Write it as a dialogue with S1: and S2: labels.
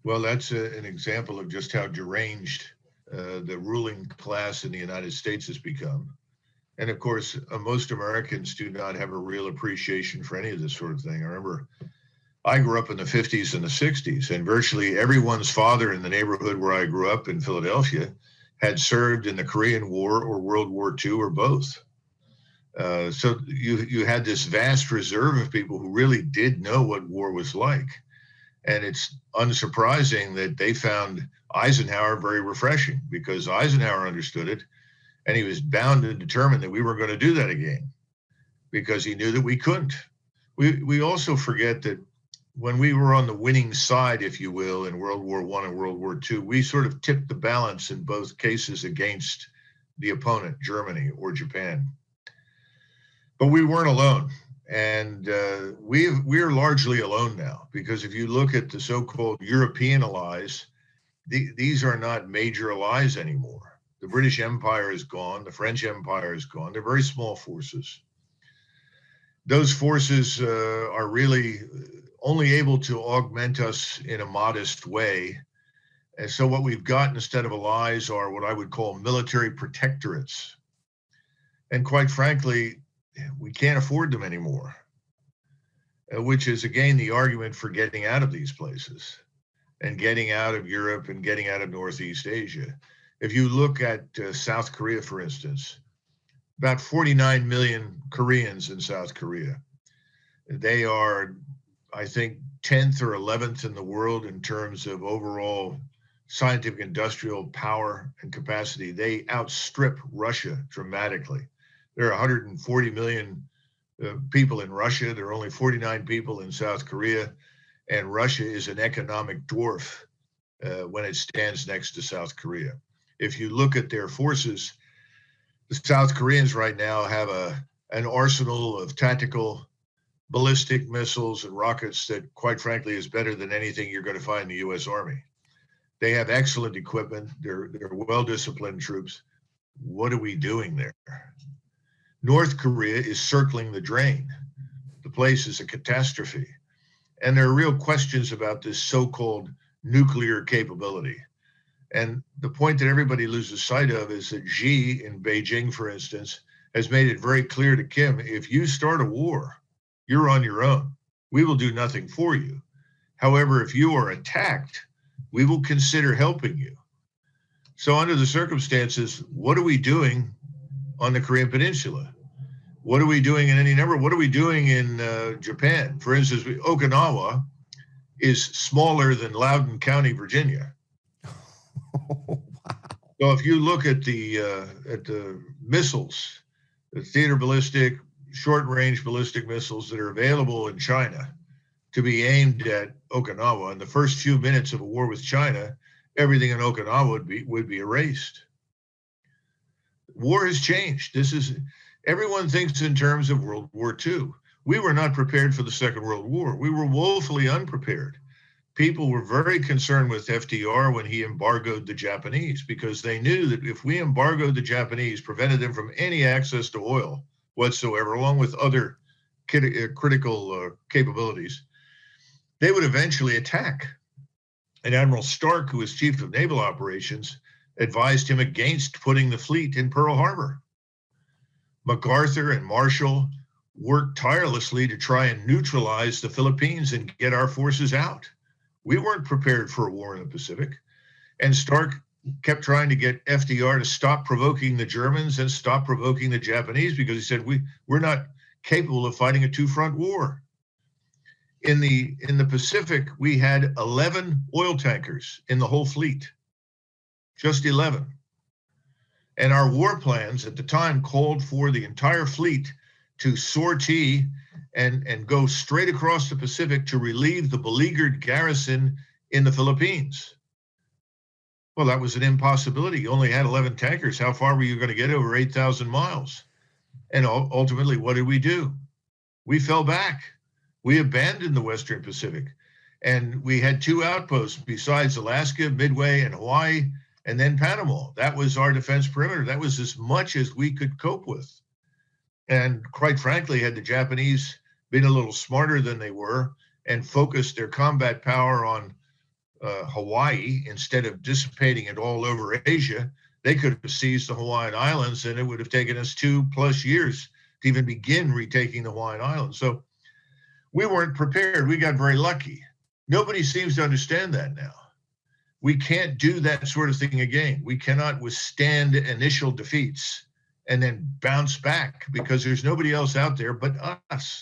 S1: Well, that's an example of just how deranged the ruling class in the United States has become. And of course, most Americans do not have a real appreciation for any of this sort of thing. I remember I grew up in the 50s and the 60s, and virtually everyone's father in the neighborhood where I grew up in Philadelphia had served in the Korean War or World War II or both. So you had this vast reserve of people who really did know what war was like. And it's unsurprising that they found Eisenhower very refreshing because Eisenhower understood it and he was bound and determined that we were going to do that again because he knew that we couldn't. We also forget that when we were on the winning side, if you will, in World War I and World War II, we sort of tipped the balance in both cases against the opponent, Germany or Japan. But we weren't alone. And we're largely alone now, because if you look at the so-called European allies, these are not major allies anymore. The British Empire is gone. The French Empire is gone. They're very small forces. Those forces are really only able to augment us in a modest way. And so what we've got instead of allies are what I would call military protectorates. And quite frankly, we can't afford them anymore, which is, again, the argument for getting out of these places and getting out of Europe and getting out of Northeast Asia. If you look at South Korea, for instance, about 49 million Koreans in South Korea. They are, I think, 10th or 11th in the world in terms of overall scientific industrial power and capacity. They outstrip Russia dramatically. There are 140 million people in Russia. There are only 49 people in South Korea, and Russia is an economic dwarf when it stands next to South Korea. If you look at their forces, the South Koreans right now have an arsenal of tactical ballistic missiles and rockets that, quite frankly, is better than anything you're going to find in the U.S. Army. They have excellent equipment. They're well-disciplined troops. What are we doing there? North Korea is circling the drain. The place is a catastrophe. And there are real questions about this so-called nuclear capability. And the point that everybody loses sight of is that Xi in Beijing, for instance, has made it very clear to Kim, if you start a war, you're on your own. We will do nothing for you. However, if you are attacked, we will consider helping you. So under the circumstances, what are we doing on the Korean Peninsula? What are we doing in any number? What are we doing in Japan? For instance, Okinawa is smaller than Loudoun County, Virginia.
S2: Wow.
S1: So if you look at the missiles, the theater ballistic, short-range ballistic missiles that are available in China to be aimed at Okinawa, in the first few minutes of a war with China, everything in Okinawa would be erased. War has changed. Everyone thinks in terms of World War II. We were not prepared for the Second World War. We were woefully unprepared. People were very concerned with FDR when he embargoed the Japanese, because they knew that if we embargoed the Japanese, prevented them from any access to oil whatsoever, along with other critical capabilities, they would eventually attack. And Admiral Stark, who was chief of naval operations, advised him against putting the fleet in Pearl Harbor. MacArthur and Marshall worked tirelessly to try and neutralize the Philippines and get our forces out. We weren't prepared for a war in the Pacific. And Stark kept trying to get FDR to stop provoking the Germans and stop provoking the Japanese, because he said, we're not capable of fighting a two-front war. In the Pacific, we had 11 oil tankers in the whole fleet, just 11. And our war plans at the time called for the entire fleet to sortie and go straight across the Pacific to relieve the beleaguered garrison in the Philippines. Well, that was an impossibility. You only had 11 tankers. How far were you going to get? Over 8,000 miles. And ultimately, what did we do? We fell back. We abandoned the Western Pacific. And we had two outposts besides Alaska, Midway, and Hawaii, and then Panama. That was our defense perimeter. That was as much as we could cope with. And quite frankly, had the Japanese been a little smarter than they were and focused their combat power on Hawaii, instead of dissipating it all over Asia, they could have seized the Hawaiian Islands, and it would have taken us 2+ years to even begin retaking the Hawaiian Islands. So we weren't prepared. We got very lucky. Nobody seems to understand that now. We can't do that sort of thing again. We cannot withstand initial defeats and then bounce back, because there's nobody else out there but us.